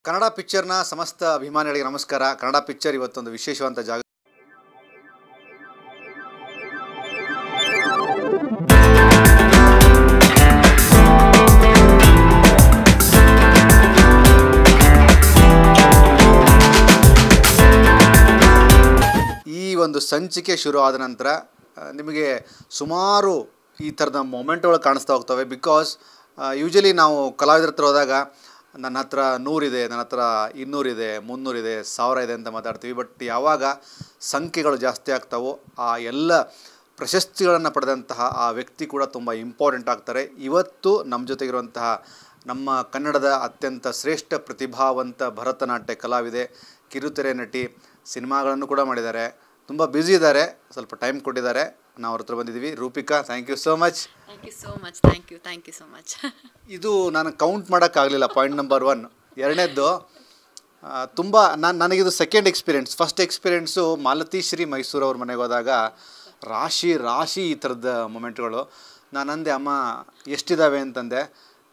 ಕನ್ನಡ ಪಿಕ್ಚರ್ನ ಸಮಸ್ತ ಅಭಿಮಾನಿಗಳಿಗೆ ನಮಸ್ಕಾರ. ಕನ್ನಡ ಪಿಕ್ಚರ್ ಇವತ್ತೊಂದು ವಿಶೇಷವಾದ ಜಾಗ. ಈ ಒಂದು ಸಂಚಿಕೆ ಶುರು ಆದ ನಂತರ ನಿಮಗೆ ಸುಮಾರು ಈ ಥರದ ಮೊಮೆಂಟ್ಗಳು ಕಾಣಿಸ್ತಾ ಹೋಗ್ತವೆ. ಬಿಕಾಸ್ ಯೂಶಲಿ ನಾವು ಕಲಾವಿದರ ಹತ್ರ ಹೋದಾಗ ನನ್ನ ಹತ್ರ 100 ಇದೆ, ನನ್ನ ಹತ್ರ 200 ಇದೆ, 300 ಇದೆ, 1000 ಇದೆ ಅಂತ ಮಾತಾಡ್ತೀವಿ. ಬಟ್ ಯಾವಾಗ ಸಂಖ್ಯೆಗಳು ಜಾಸ್ತಿ ಆಗ್ತಾವೋ ಆ ಎಲ್ಲ ಪ್ರಶಸ್ತಿಗಳನ್ನು ಪಡೆದಂತಹ ಆ ವ್ಯಕ್ತಿ ಕೂಡ ತುಂಬ ಇಂಪಾರ್ಟೆಂಟ್ ಆಗ್ತಾರೆ. ಇವತ್ತು ನಮ್ಮ ಜೊತೆಗಿರುವಂತಹ ನಮ್ಮ ಕನ್ನಡದ ಅತ್ಯಂತ ಶ್ರೇಷ್ಠ ಪ್ರತಿಭಾವಂತ ಭರತನಾಟ್ಯ ಕಲಾವಿದೆ, ಕಿರುತೆರೆ ನಟಿ, ಸಿನಿಮಾಗಳನ್ನು ಕೂಡ ಮಾಡಿದ್ದಾರೆ, ತುಂಬ ಬ್ಯುಸಿ ಇದ್ದಾರೆ, ಸ್ವಲ್ಪ ಟೈಮ್ ಕೊಟ್ಟಿದ್ದಾರೆ. ನಾವು ಅವ್ರ ಹತ್ರ ಬಂದಿದ್ದೀವಿ. Rupika, thank you so much. Thank you so much. ಇದು ನಾನು ಕೌಂಟ್ ಮಾಡೋಕ್ಕಾಗಲಿಲ್ಲ. Point number 1. ಎರಡನೇದ್ದು ತುಂಬ ನನಗಿದು second experience. First experience Malathi Shri Mysuru ಅವ್ರ ಮನೆಗೆ ಹೋದಾಗ ರಾಶಿ ಈ ಥರದ ಮೊಮೆಂಟ್ಗಳು. ನಾನು ಅಂದೆ, ಅಮ್ಮ ಎಷ್ಟಿದ್ದಾವೆ ಅಂತಂದೆ.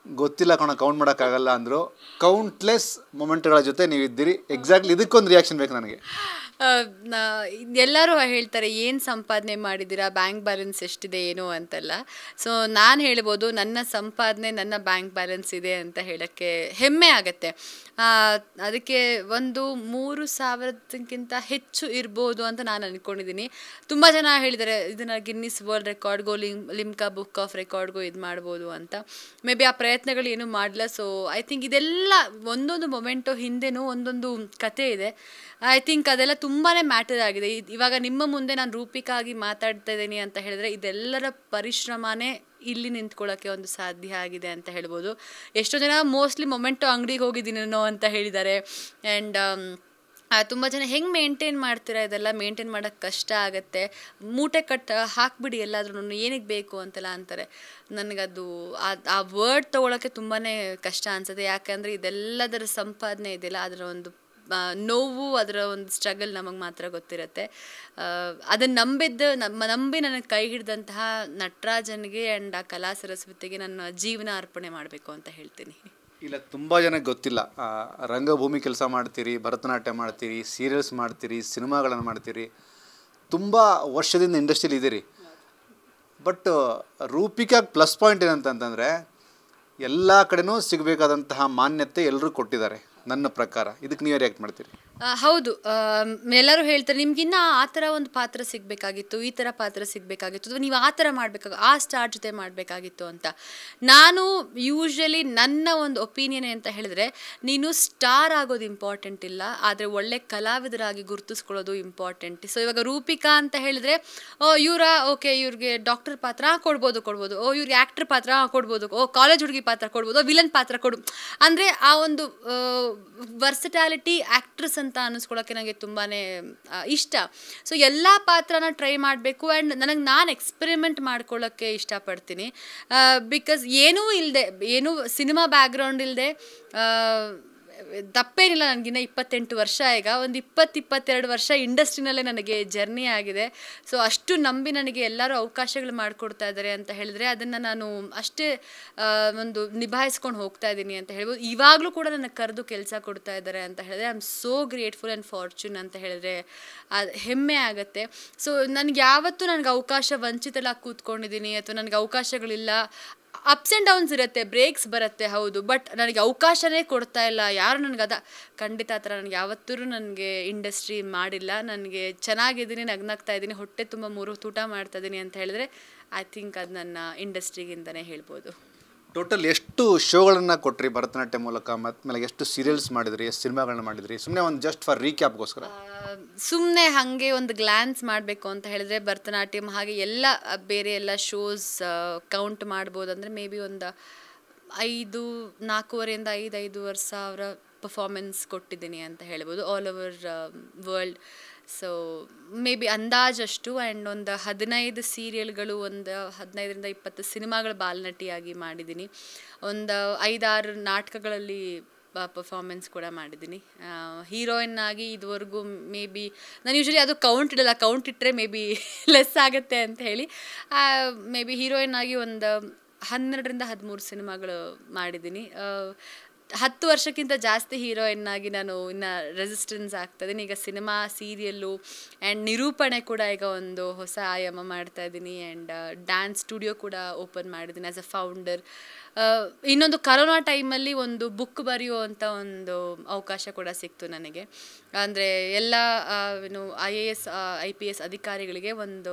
ಗೊತ್ತಿಲ್ಲ ಕಣ, ಕೌಂಟ್ ಮಾಡೋಕ್ಕಾಗಲ್ಲ ಅಂದರು. ಕೌಂಟ್ಲೆಸ್ ಮೊಮೆಂಟ್ಗಳ ಜೊತೆ ನೀವಿದ್ದೀರಿ. ಎಕ್ಸಾಕ್ಟ್ಲಿ ಇದಕ್ಕೊಂದು ರಿಯಾಕ್ಷನ್ ಬೇಕು ನನಗೆ. ಎಲ್ಲರೂ ಹೇಳ್ತಾರೆ ಏನು ಸಂಪಾದನೆ ಮಾಡಿದ್ದೀರಾ, ಬ್ಯಾಂಕ್ ಬ್ಯಾಲೆನ್ಸ್ ಎಷ್ಟಿದೆ ಏನೋ ಅಂತೆಲ್ಲ. ಸೊ ನಾನು ಹೇಳ್ಬೋದು, ನನ್ನ ಸಂಪಾದನೆ ನನ್ನ ಬ್ಯಾಂಕ್ ಬ್ಯಾಲೆನ್ಸ್ ಇದೆ ಅಂತ ಹೇಳೋಕ್ಕೆ ಹೆಮ್ಮೆ ಆಗುತ್ತೆ. ಅದಕ್ಕೆ ಒಂದು 3,000ಕ್ಕಿಂತ ಹೆಚ್ಚು ಇರ್ಬೋದು ಅಂತ ನಾನು ಅಂದ್ಕೊಂಡಿದ್ದೀನಿ. ತುಂಬ ಜನ ಹೇಳಿದ್ದಾರೆ ಇದನ್ನು ಗಿನ್ನಿಸ್ ವರ್ಲ್ಡ್ ರೆಕಾರ್ಡ್ಗೋ ಲಿಮ್ಕಾ ಬುಕ್ ಆಫ್ ರೆಕಾರ್ಡ್ಗೋ ಇದು ಮಾಡ್ಬೋದು ಅಂತ. ಮೇ ಬಿ ಆ ಪ್ರಯತ್ನಗಳು ಏನೂ ಮಾಡಿಲ್ಲ. ಸೊ ಐ ಥಿಂಕ್ ಇದೆಲ್ಲ ಒಂದೊಂದು ಮೊಮೆಂಟು ಹಿಂದೆನೂ ಒಂದೊಂದು ಕತೆ ಇದೆ. ಐ ಥಿಂಕ್ ಅದೆಲ್ಲ ತುಂಬಾ ಮ್ಯಾಟರ್ ಆಗಿದೆ. ಇವಾಗ ನಿಮ್ಮ ಮುಂದೆ ನಾನು ರೂಪಿಕಾಗಿ ಮಾತಾಡ್ತಾ ಇದ್ದೀನಿ ಅಂತ ಹೇಳಿದ್ರೆ ಇದೆಲ್ಲರ ಪರಿಶ್ರಮನೇ ಇಲ್ಲಿ ನಿಂತ್ಕೊಳ್ಳೋಕ್ಕೆ ಒಂದು ಸಾಧ್ಯ ಆಗಿದೆ ಅಂತ ಹೇಳ್ಬೋದು. ಎಷ್ಟೋ ಜನ ಮೋಸ್ಟ್ಲಿ ಮೊಮೆಂಟೋ ಅಂಗಡಿಗೆ ಹೋಗಿದ್ದೀನೋ ಅಂತ ಹೇಳಿದ್ದಾರೆ. ಆ್ಯಂಡ್ ತುಂಬ ಜನ ಹೆಂಗೆ ಮೇಂಟೈನ್ ಮಾಡ್ತೀರಾ, ಇದೆಲ್ಲ ಮೇಂಟೈನ್ ಮಾಡೋಕ್ಕೆ ಕಷ್ಟ ಆಗುತ್ತೆ, ಮೂಟೆ ಹಾಕ್ಬಿಡಿ ಎಲ್ಲಾದ್ರೂ, ಏನಕ್ಕೆ ಬೇಕು ಅಂತೆಲ್ಲ ಅಂತಾರೆ. ನನಗದು ಆ ವರ್ಡ್ ತೊಗೊಳಕ್ಕೆ ತುಂಬಾ ಕಷ್ಟ ಅನಿಸುತ್ತೆ. ಯಾಕಂದರೆ ಇದೆಲ್ಲದರ ಸಂಪಾದನೆ ಇದೆಯಲ್ಲ, ಅದರ ಒಂದು ನೋವು, ಅದರ ಒಂದು ಸ್ಟ್ರಗಲ್ ನಮಗೆ ಮಾತ್ರ ಗೊತ್ತಿರುತ್ತೆ. ಅದನ್ನು ನಂಬಿ ನನಗೆ ಕೈ ಹಿಡಿದಂತಹ ನಟರಾಜನಿಗೆ ಆ್ಯಂಡ್ ಆ ಕಲಾ ಸರಸ್ವತಿಗೆ ನನ್ನ ಜೀವನ ಅರ್ಪಣೆ ಮಾಡಬೇಕು ಅಂತ ಹೇಳ್ತೀನಿ. ಇಲ್ಲ, ತುಂಬ ಜನಕ್ಕೆ ಗೊತ್ತಿಲ್ಲ. ರಂಗಭೂಮಿ ಕೆಲಸ ಮಾಡ್ತೀರಿ, ಭರತನಾಟ್ಯ ಮಾಡ್ತೀರಿ, ಸೀರಿಯಲ್ಸ್ ಮಾಡ್ತೀರಿ, ಸಿನಿಮಾಗಳನ್ನು ಮಾಡ್ತೀರಿ, ತುಂಬ ವರ್ಷದಿಂದ ಇಂಡಸ್ಟ್ರಿಯಲ್ಲಿ ಇದ್ದೀರಿ. ಬಟ್ ರೂಪಿಕಾಗೆ ಪ್ಲಸ್ ಪಾಯಿಂಟ್ ಏನಂತಂದರೆ ಎಲ್ಲ ಕಡೆನೂ ಸಿಗಬೇಕಾದಂತಹ ಮಾನ್ಯತೆ ಎಲ್ಲರೂ ಕೊಟ್ಟಿದ್ದಾರೆ ನನ್ನ ಪ್ರಕಾರ. ಇದಕ್ಕೆ ನೀವೇ ರಿಯಾಕ್ಟ್ ಮಾಡ್ತೀರಿ? ಹೌದು, ಎಲ್ಲರೂ ಹೇಳ್ತಾರೆ ನಿಮ್ಗಿನ್ನ ಆ ಥರ ಒಂದು ಪಾತ್ರ ಸಿಗಬೇಕಾಗಿತ್ತು, ಈ ಥರ ಪಾತ್ರ ಸಿಗಬೇಕಾಗಿತ್ತು, ಅಥವಾ ನೀವು ಆ ಥರ ಆ ಸ್ಟಾರ್ ಜೊತೆ ಮಾಡಬೇಕಾಗಿತ್ತು ಅಂತ. ನಾನು ಯೂಶ್ವಲಿ ನನ್ನ ಒಂದು ಒಪಿನಿಯನ್ ಅಂತ ಹೇಳಿದ್ರೆ, ನೀನು ಸ್ಟಾರ್ ಆಗೋದು ಇಂಪಾರ್ಟೆಂಟ್ ಇಲ್ಲ, ಆದರೆ ಒಳ್ಳೆ ಕಲಾವಿದರಾಗಿ ಗುರುತಿಸ್ಕೊಳ್ಳೋದು ಇಂಪಾರ್ಟೆಂಟ್. ಸೊ ಇವಾಗ ರೂಪಿಕಾ ಅಂತ ಹೇಳಿದ್ರೆ ಓಕೆ ಇವ್ರಿಗೆ ಡಾಕ್ಟರ್ ಪಾತ್ರ ಕೊಡ್ಬೋದು, ಇವ್ರಿಗೆ ಆ್ಯಕ್ಟರ್ ಪಾತ್ರ ಕೊಡ್ಬೋದು, ಕಾಲೇಜ್ ಹುಡುಗಿ ಪಾತ್ರ ಕೊಡ್ಬೋದು, ವಿಲನ್ ಪಾತ್ರ ಅಂದರೆ ಆ ಒಂದು ವರ್ಸಟ್ಯಾಲಿಟಿ ಆ್ಯಕ್ಟ್ರೆಸ್ ಅಂತ ಅನ್ನಿಸ್ಕೊಳ್ಳೋಕ್ಕೆ ನನಗೆ ತುಂಬಾ ಇಷ್ಟ. ಸೊ ಎಲ್ಲ ಪಾತ್ರನ ಟ್ರೈ ಮಾಡಬೇಕು. ಆ್ಯಂಡ್ ನಾನು ಎಕ್ಸ್ಪೆರಿಮೆಂಟ್ ಮಾಡ್ಕೊಳ್ಳೋಕ್ಕೆ ಇಷ್ಟಪಡ್ತೀನಿ. ಬಿಕಾಸ್ ಏನೂ ಸಿನಿಮಾ ಬ್ಯಾಕ್ಗ್ರೌಂಡ್ ಇಲ್ಲದೆ ತಪ್ಪೇನಿಲ್ಲ. ನನಗಿನ್ನ 28 ವರ್ಷ, ಈಗ ಒಂದು 22 ವರ್ಷ ಇಂಡಸ್ಟ್ರಿನಲ್ಲೇ ನನಗೆ ಜರ್ನಿ ಆಗಿದೆ. ಸೊ ಅಷ್ಟು ನಂಬಿ ನನಗೆ ಎಲ್ಲರೂ ಅವಕಾಶಗಳು ಮಾಡಿಕೊಡ್ತಾ ಇದ್ದಾರೆ ಅಂತ ಹೇಳಿದ್ರೆ ಅದನ್ನು ನಾನು ಅಷ್ಟೇ ಒಂದು ನಿಭಾಯಿಸ್ಕೊಂಡು ಹೋಗ್ತಾ ಇದ್ದೀನಿ ಅಂತ ಹೇಳ್ಬೋದು. ಇವಾಗಲೂ ಕೂಡ ನನಗೆ ಕರೆದು ಕೆಲಸ ಕೊಡ್ತಾ ಇದ್ದಾರೆ ಅಂತ ಹೇಳಿದ್ರೆ I am so grateful and fortune ಅಂತ ಹೇಳಿದ್ರೆ ಅದು ಹೆಮ್ಮೆ ಆಗುತ್ತೆ. ಸೊ ನನಗೆ ಅವಕಾಶ ವಂಚಿತಲಾಗಿ ಕೂತ್ಕೊಂಡಿದ್ದೀನಿ, ಅಥವಾ ನನಗೆ ಅವಕಾಶಗಳಿಲ್ಲ. ಅಪ್ಸ್ ಆ್ಯಂಡ್ ಡೌನ್ಸ್ ಇರುತ್ತೆ, ಬ್ರೇಕ್ಸ್ ಬರುತ್ತೆ, ಹೌದು. ಬಟ್ ನನಗೆ ಅವಕಾಶನೇ ಕೊಡ್ತಾ ಇಲ್ಲ ಯಾರು. ಖಂಡಿತ ಆ ಥರ ನನಗೆ ಯಾವತ್ತೂ ನನಗೆ ಇಂಡಸ್ಟ್ರಿ ಮಾಡಿಲ್ಲ. ನನಗೆ ಚೆನ್ನಾಗಿದ್ದೀನಿ, ನಗ್ನಾಗ್ತಾ ಇದ್ದೀನಿ, ಹೊಟ್ಟೆ ತುಂಬ 3 ಹೊತ್ತು ಊಟ ಮಾಡ್ತಾ ಇದ್ದೀನಿ ಅಂತ ಹೇಳಿದ್ರೆ ಐ ಥಿಂಕ್ ಅದು ನನ್ನ ಇಂಡಸ್ಟ್ರಿಗಿಂತಲೇ ಹೇಳ್ಬೋದು. ಟೋಟಲ್ ಎಷ್ಟು ಶೋಗಳನ್ನು ಕೊಟ್ರಿ ಭರತನಾಟ್ಯ ಮೂಲಕ? ಮೇಲೆ ಎಷ್ಟು ಸೀರಿಯಲ್ಸ್ ಮಾಡಿದ್ರಿ, ಎಷ್ಟು ಸಿನಿಮಾಗಳನ್ನ ಮಾಡಿದ್ರಿ? ಸುಮ್ಮನೆ ಒಂದು ಜಸ್ಟ್ ಫಾರ್ ರೀಕ್ಯಾಪ್ಗೋಸ್ಕರ ಸುಮ್ಮನೆ ಹಾಗೆ ಒಂದು ಗ್ಲ್ಯಾನ್ಸ್ ಮಾಡಬೇಕು ಅಂತ ಹೇಳಿದ್ರೆ ಭರತನಾಟ್ಯಂ ಹಾಗೆ ಎಲ್ಲ ಬೇರೆ ಎಲ್ಲ ಶೋಸ್ ಕೌಂಟ್ ಮಾಡ್ಬೋದು. ಅಂದರೆ ಮೇ ಬಿ ಒಂದು 4,500 5,500 ಸಾವಿರ ಪರ್ಫಾರ್ಮೆನ್ಸ್ ಕೊಟ್ಟಿದ್ದೀನಿ ಅಂತ ಹೇಳ್ಬೋದು, all over world. So maybe ಅಂದಾಜಷ್ಟು. ಆ್ಯಂಡ್ ಒಂದು 15 ಸೀರಿಯಲ್ಗಳು, ಒಂದು 15ರಿಂದ 20 ಸಿನಿಮಾಗಳು ಬಾಲನಟಿಯಾಗಿ ಮಾಡಿದ್ದೀನಿ. ಒಂದು 5-6 ನಾಟಕಗಳಲ್ಲಿ ಪರ್ಫಾರ್ಮೆನ್ಸ್ ಕೂಡ ಮಾಡಿದ್ದೀನಿ. ಹೀರೋಯಿನ್ ಆಗಿ ಇದುವರೆಗೂ ಮೇ ಬಿ ನಾನು ಯೂಶ್ವಲಿ ಅದು ಕೌಂಟ್ ಇಡಲ್ಲ, ಕೌಂಟ್ ಇಟ್ಟರೆ ಮೇ ಬಿ ಲೆಸ್ ಆಗುತ್ತೆ ಅಂತ ಹೇಳಿ ಮೇ ಬಿ ಹೀರೋಯಿನ್ ಆಗಿ ಒಂದು 12ರಿಂದ 13 ಸಿನಿಮಾಗಳು ಮಾಡಿದ್ದೀನಿ. 10 ವರ್ಷಕ್ಕಿಂತ ಜಾಸ್ತಿ ಹೀರೋಯಿನ್ ಆಗಿ ನಾನು ಇನ್ನು ರೆಸಿಸ್ಟೆನ್ಸ್ ಆಗ್ತಾಯಿದ್ದೀನಿ. ಈಗ ಸಿನಿಮಾ, ಸೀರಿಯಲ್ಲು ಆ್ಯಂಡ್ ನಿರೂಪಣೆ ಕೂಡ ಈಗ ಒಂದು ಹೊಸ ಆಯಾಮ ಮಾಡ್ತಾ ಇದ್ದೀನಿ. ಆ್ಯಂಡ್ ಡ್ಯಾನ್ಸ್ ಸ್ಟುಡಿಯೋ ಕೂಡ ಓಪನ್ ಮಾಡಿದ್ದೀನಿ ಆ್ಯಸ್ ಅ ಫೌಂಡರ್. ಇನ್ನೊಂದು ಕರೋನಾ ಟೈಮಲ್ಲಿ ಒಂದು ಬುಕ್ ಬರೆಯುವಂಥ ಒಂದು ಅವಕಾಶ ಕೂಡ ಸಿಕ್ತು ನನಗೆ. ಅಂದರೆ ಎಲ್ಲ ಏನು IAS IPS ಅಧಿಕಾರಿಗಳಿಗೆ ಒಂದು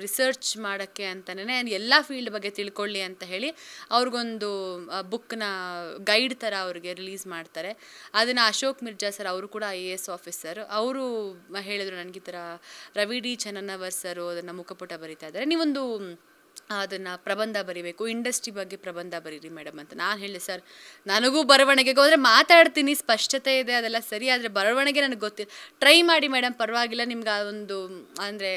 ರಿಸರ್ಚ್ ಮಾಡೋಕ್ಕೆ ಅಂತಲೇ ಎಲ್ಲ ಫೀಲ್ಡ್ ಬಗ್ಗೆ ತಿಳ್ಕೊಳ್ಳಿ ಅಂತ ಹೇಳಿ ಅವ್ರಿಗೊಂದು ಬುಕ್ನ ಗೈಡ್ ಥರ ಅವ್ರಿಗೆ ರಿಲೀಸ್ ಮಾಡ್ತಾರೆ. ಅದನ್ನು ಅಶೋಕ್ ಮಿರ್ಜಾ ಸರ್, ಅವರು ಕೂಡ IAS ಆಫೀಸರ್, ಅವರು ಹೇಳಿದರು ನನಗೆ ಈ ಥರ ರವಿ ಡಿ ಚನ್ನಣ್ಣವರ್ ಸರು ಅದನ್ನು ಮುಖಪುಟ ಬರೀತಾ ಇದ್ದಾರೆ, ನೀವೊಂದು ಅದನ್ನು ಪ್ರಬಂಧ ಬರೀಬೇಕು, ಇಂಡಸ್ಟ್ರಿ ಬಗ್ಗೆ ಪ್ರಬಂಧ ಬರೀರಿ ಮೇಡಮ್ ಅಂತ. ನಾನು ಹೇಳಿದೆ, ಸರ್ ನನಗೂ ಬರವಣಿಗೆಗೆ ಹೋದರೆ ಮಾತಾಡ್ತೀನಿ, ಸ್ಪಷ್ಟತೆ ಇದೆ, ಅದೆಲ್ಲ ಸರಿ, ಆದರೆ ಬರವಣಿಗೆ ನನಗೆ ಗೊತ್ತಿಲ್ಲ. ಟ್ರೈ ಮಾಡಿ ಮೇಡಮ್, ಪರವಾಗಿಲ್ಲ, ನಿಮ್ಗೆ ಒಂದು ಅಂದರೆ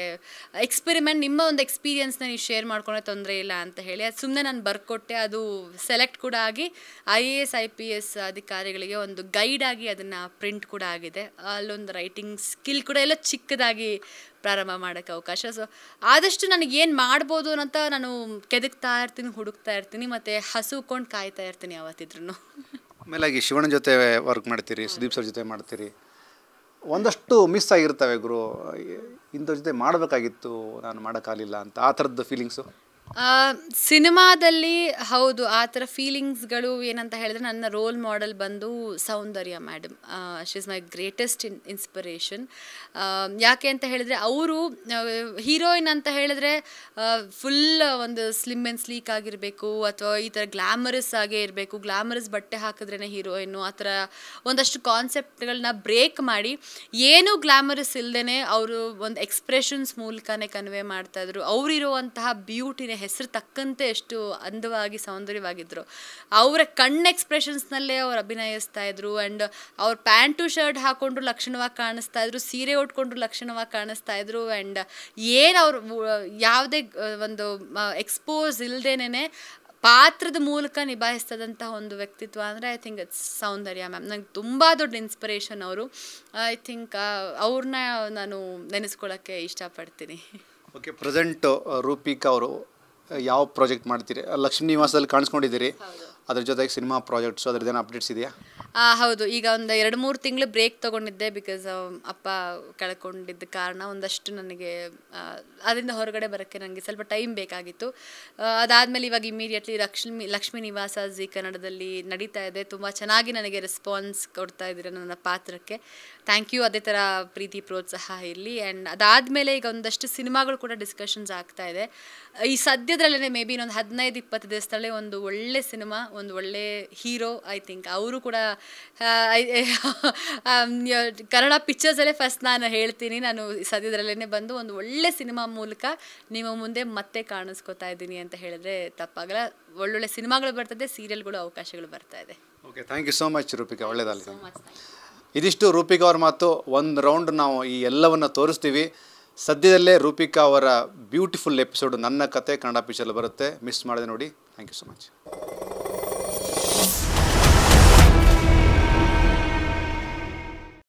ಎಕ್ಸ್ಪೆರಿಮೆಂಟ್, ನಿಮ್ಮ ಒಂದು ಎಕ್ಸ್ಪೀರಿಯನ್ಸ್ನ ನೀವು ಶೇರ್ ಮಾಡ್ಕೊಂಡ್ರೆ ತೊಂದರೆ ಇಲ್ಲ ಅಂತ ಹೇಳಿ ಅದು ಸುಮ್ಮನೆ ನಾನು ಬರ್ಕೊಟ್ಟೆ. ಅದು ಸೆಲೆಕ್ಟ್ ಕೂಡ ಆಗಿ IAS IPS ಅಧಿಕಾರಿಗಳಿಗೆ ಒಂದು ಗೈಡ್ ಆಗಿ ಅದನ್ನು ಪ್ರಿಂಟ್ ಕೂಡ ಆಗಿದೆ. ಅಲ್ಲೊಂದು ರೈಟಿಂಗ್ ಸ್ಕಿಲ್ ಕೂಡ ಎಲ್ಲ ಚಿಕ್ಕದಾಗಿ ಪ್ರಾರಂಭ ಮಾಡೋಕ್ಕೆ ಅವಕಾಶ. ಸೊ ಆದಷ್ಟು ನನಗೆ ಏನು ಮಾಡ್ಬೋದು ಅಂತ ನಾನು ಕೆದಕ್ತಾ ಇರ್ತೀನಿ, ಹುಡುಕ್ತಾ ಇರ್ತೀನಿ, ಮತ್ತು ಹಸುಕೊಂಡು ಕಾಯ್ತಾ ಇರ್ತೀನಿ ಯಾವತ್ತಿದ್ರೂ. ಆಮೇಲಾಗಿ ಶಿವಣ್ಣ ಜೊತೆ ವರ್ಕ್ ಮಾಡ್ತೀರಿ, ಸುದೀಪ್ ಸರ್ ಜೊತೆ ಮಾಡ್ತೀರಿ, ಒಂದಷ್ಟು ಮಿಸ್ ಆಗಿರ್ತವೆ ಗುರು, ಇಂಥವ್ರ ಜೊತೆ ಮಾಡಬೇಕಾಗಿತ್ತು, ನಾನು ಮಾಡೋಕ್ಕಾಗಲಿಲ್ಲ ಅಂತ, ಆ ಥರದ್ದು ಫೀಲಿಂಗ್ಸು? ಸಿನಿಮಾದಲ್ಲಿ ಹೌದು, ಆ ಥರ ಫೀಲಿಂಗ್ಸ್ಗಳು. ಏನಂತ ಹೇಳಿದ್ರೆ, ನನ್ನ ರೋಲ್ ಮಾಡೆಲ್ ಬಂದು Soundarya madam. She is my greatest inspiration. ಯಾಕೆ ಅಂತ ಹೇಳಿದ್ರೆ, ಅವರು ಹೀರೋಯಿನ್ ಅಂತ ಹೇಳಿದ್ರೆ ಫುಲ್ ಒಂದು ಸ್ಲಿಮ್ ಆ್ಯಂಡ್ ಸ್ಲೀಕ್ ಆಗಿರಬೇಕು, ಅಥವಾ ಈ ಥರ ಗ್ಲಾಮರಸ್ ಆಗೇ ಇರಬೇಕು, ಗ್ಲಾಮರಸ್ ಬಟ್ಟೆ ಹಾಕಿದ್ರೇ ಹೀರೋಯಿನ್ನು, ಆ ಥರ ಒಂದಷ್ಟು ಕಾನ್ಸೆಪ್ಟ್ಗಳನ್ನ ಬ್ರೇಕ್ ಮಾಡಿ ಏನೂ ಗ್ಲಾಮರಸ್ ಇಲ್ಲದೇ ಅವರು ಒಂದು ಎಕ್ಸ್ಪ್ರೆಷನ್ಸ್ ಮೂಲಕನೇ ಕನ್ವೆ ಮಾಡ್ತಾಯಿದ್ರು. ಅವರಿರುವಂತಹ ಬ್ಯೂಟಿನೇ ಹೆಸರು ತಕ್ಕಂತೆ ಎಷ್ಟು ಅಂದವಾಗಿ ಸೌಂದರ್ಯವಾಗಿದ್ದರು. ಅವರ ಕಣ್ಣು ಎಕ್ಸ್ಪ್ರೆಷನ್ಸ್ನಲ್ಲೇ ಅವ್ರು ಅಭಿನಯಿಸ್ತಾ ಇದ್ರು. ಆ್ಯಂಡ್ ಅವ್ರು ಪ್ಯಾಂಟು ಶರ್ಟ್ ಹಾಕ್ಕೊಂಡ್ರು ಲಕ್ಷಣವಾಗಿ ಕಾಣಿಸ್ತಾ ಇದ್ರು, ಸೀರೆ ಉಟ್ಕೊಂಡ್ರು ಲಕ್ಷಣವಾಗಿ ಕಾಣಿಸ್ತಾ ಇದ್ರು. ಆ್ಯಂಡ್ ಏನು ಅವರು ಯಾವುದೇ ಒಂದು ಎಕ್ಸ್ಪೋಸ್ ಇಲ್ಲದೇನೆ ಪಾತ್ರದ ಮೂಲಕ ನಿಭಾಯಿಸ್ತದಂತಹ ಒಂದು ವ್ಯಕ್ತಿತ್ವ ಅಂದರೆ I think it's Soundarya ma'am. ನಂಗೆ ತುಂಬ ದೊಡ್ಡ ಇನ್ಸ್ಪಿರೇಷನ್ ಅವರು. ಐ ಥಿಂಕ್ ಅವ್ರನ್ನ ನಾನು ನೆನೆಸ್ಕೊಳ್ಳೋಕ್ಕೆ ಇಷ್ಟಪಡ್ತೀನಿ. ಓಕೆ, ಪ್ರೆಸೆಂಟ್ ರೂಪಿಕಾ ಅವರು ಯಾವ ಪ್ರಾಜೆಕ್ಟ್ ಮಾಡ್ತೀರಿ? ಲಕ್ಷ್ಮೀ ನಿವಾಸದಲ್ಲಿ ಕಾಣಿಸ್ಕೊಂಡಿದ್ದೀರಿ, ಅದ್ರ ಜೊತೆಗೆ ಸಿನಿಮಾ ಪ್ರಾಜೆಕ್ಟ್ಸು ಅದ್ರದ್ದೇನು ಅಪ್ಡೇಟ್ಸ್ ಇದೆಯಾ? ಹೌದು, ಈಗ ಒಂದು 2-3 ತಿಂಗಳು ಬ್ರೇಕ್ ತೊಗೊಂಡಿದ್ದೆ. ಬಿಕಾಸ್ ಅಪ್ಪ ಕಳ್ಕೊಂಡಿದ್ದ ಕಾರಣ ಒಂದಷ್ಟು ನನಗೆ ಅದರಿಂದ ಹೊರಗಡೆ ಬರೋಕ್ಕೆ ನನಗೆ ಸ್ವಲ್ಪ ಟೈಮ್ ಬೇಕಾಗಿತ್ತು. ಅದಾದಮೇಲೆ ಇವಾಗ ಇಮಿಡಿಯೇಟ್ಲಿ ಲಕ್ಷ್ಮೀ ನಿವಾಸ ಜಿ ಕನ್ನಡದಲ್ಲಿ ನಡೀತಾ ಇದೆ. ತುಂಬ ಚೆನ್ನಾಗಿ ನನಗೆ ರೆಸ್ಪಾನ್ಸ್ ಕೊಡ್ತಾ ಇದ್ದೀರ ನನ್ನ ಪಾತ್ರಕ್ಕೆ. Thank you. ಅದೇ ಥರ ಪ್ರೀತಿ ಪ್ರೋತ್ಸಾಹ ಇರಲಿ. ಆ್ಯಂಡ್ ಅದಾದಮೇಲೆ ಈಗ ಒಂದಷ್ಟು ಸಿನಿಮಾಗಳು ಕೂಡ ಡಿಸ್ಕಷನ್ಸ್ ಆಗ್ತಾ ಇದೆ. ಈ ಸದ್ಯದಲ್ಲೇ ಮೇ ಬಿ ಇನ್ನೊಂದು 15-20 ದಿವಸದಲ್ಲೇ ಒಂದು ಒಳ್ಳೆ ಸಿನಿಮಾ, ಒಂದು ಒಳ್ಳೆ ಹೀರೋ, ಐ ಥಿಂಕ್ ಅವರು ಕೂಡ ಕನ್ನಡ ಪಿಕ್ಚರ್ಸಲ್ಲೇ ಫಸ್ಟ್ ನಾನು ಹೇಳ್ತೀನಿ, ನಾನು ಸದ್ಯದಲ್ಲೇ ಬಂದು ಒಂದು ಒಳ್ಳೆ ಸಿನಿಮಾ ಮೂಲಕ ನಿಮ್ಮ ಮುಂದೆ ಮತ್ತೆ ಕಾಣಿಸ್ಕೊತಾ ಇದ್ದೀನಿ ಅಂತ ಹೇಳಿದ್ರೆ ತಪ್ಪಾಗಲ್ಲ. ಒಳ್ಳೊಳ್ಳೆ ಸಿನಿಮಾಗಳು ಬರ್ತದೆ, ಸೀರಿಯಲ್ಗಳು ಅವಕಾಶಗಳು ಬರ್ತಾ ಇದೆ. Okay, thank you so much Rupika, ಒಳ್ಳೆಯದಾಗಲಿ. ಇದಿಷ್ಟು ರೂಪಿಕಾ ಅವ್ರ ಮಾತು. ಒಂದು ರೌಂಡ್ ನಾವು ಈ ಎಲ್ಲವನ್ನು ತೋರಿಸ್ತೀವಿ. ಸದ್ಯದಲ್ಲೇ ರೂಪಿಕಾ ಅವರ ಬ್ಯೂಟಿಫುಲ್ ಎಪಿಸೋಡ್ ನನ್ನ ಕತೆ ಕನ್ನಡ ಪಿಕ್ಚರಲ್ಲಿ ಬರುತ್ತೆ, ಮಿಸ್ ಮಾಡದೆ ನೋಡಿ. Thank you so much.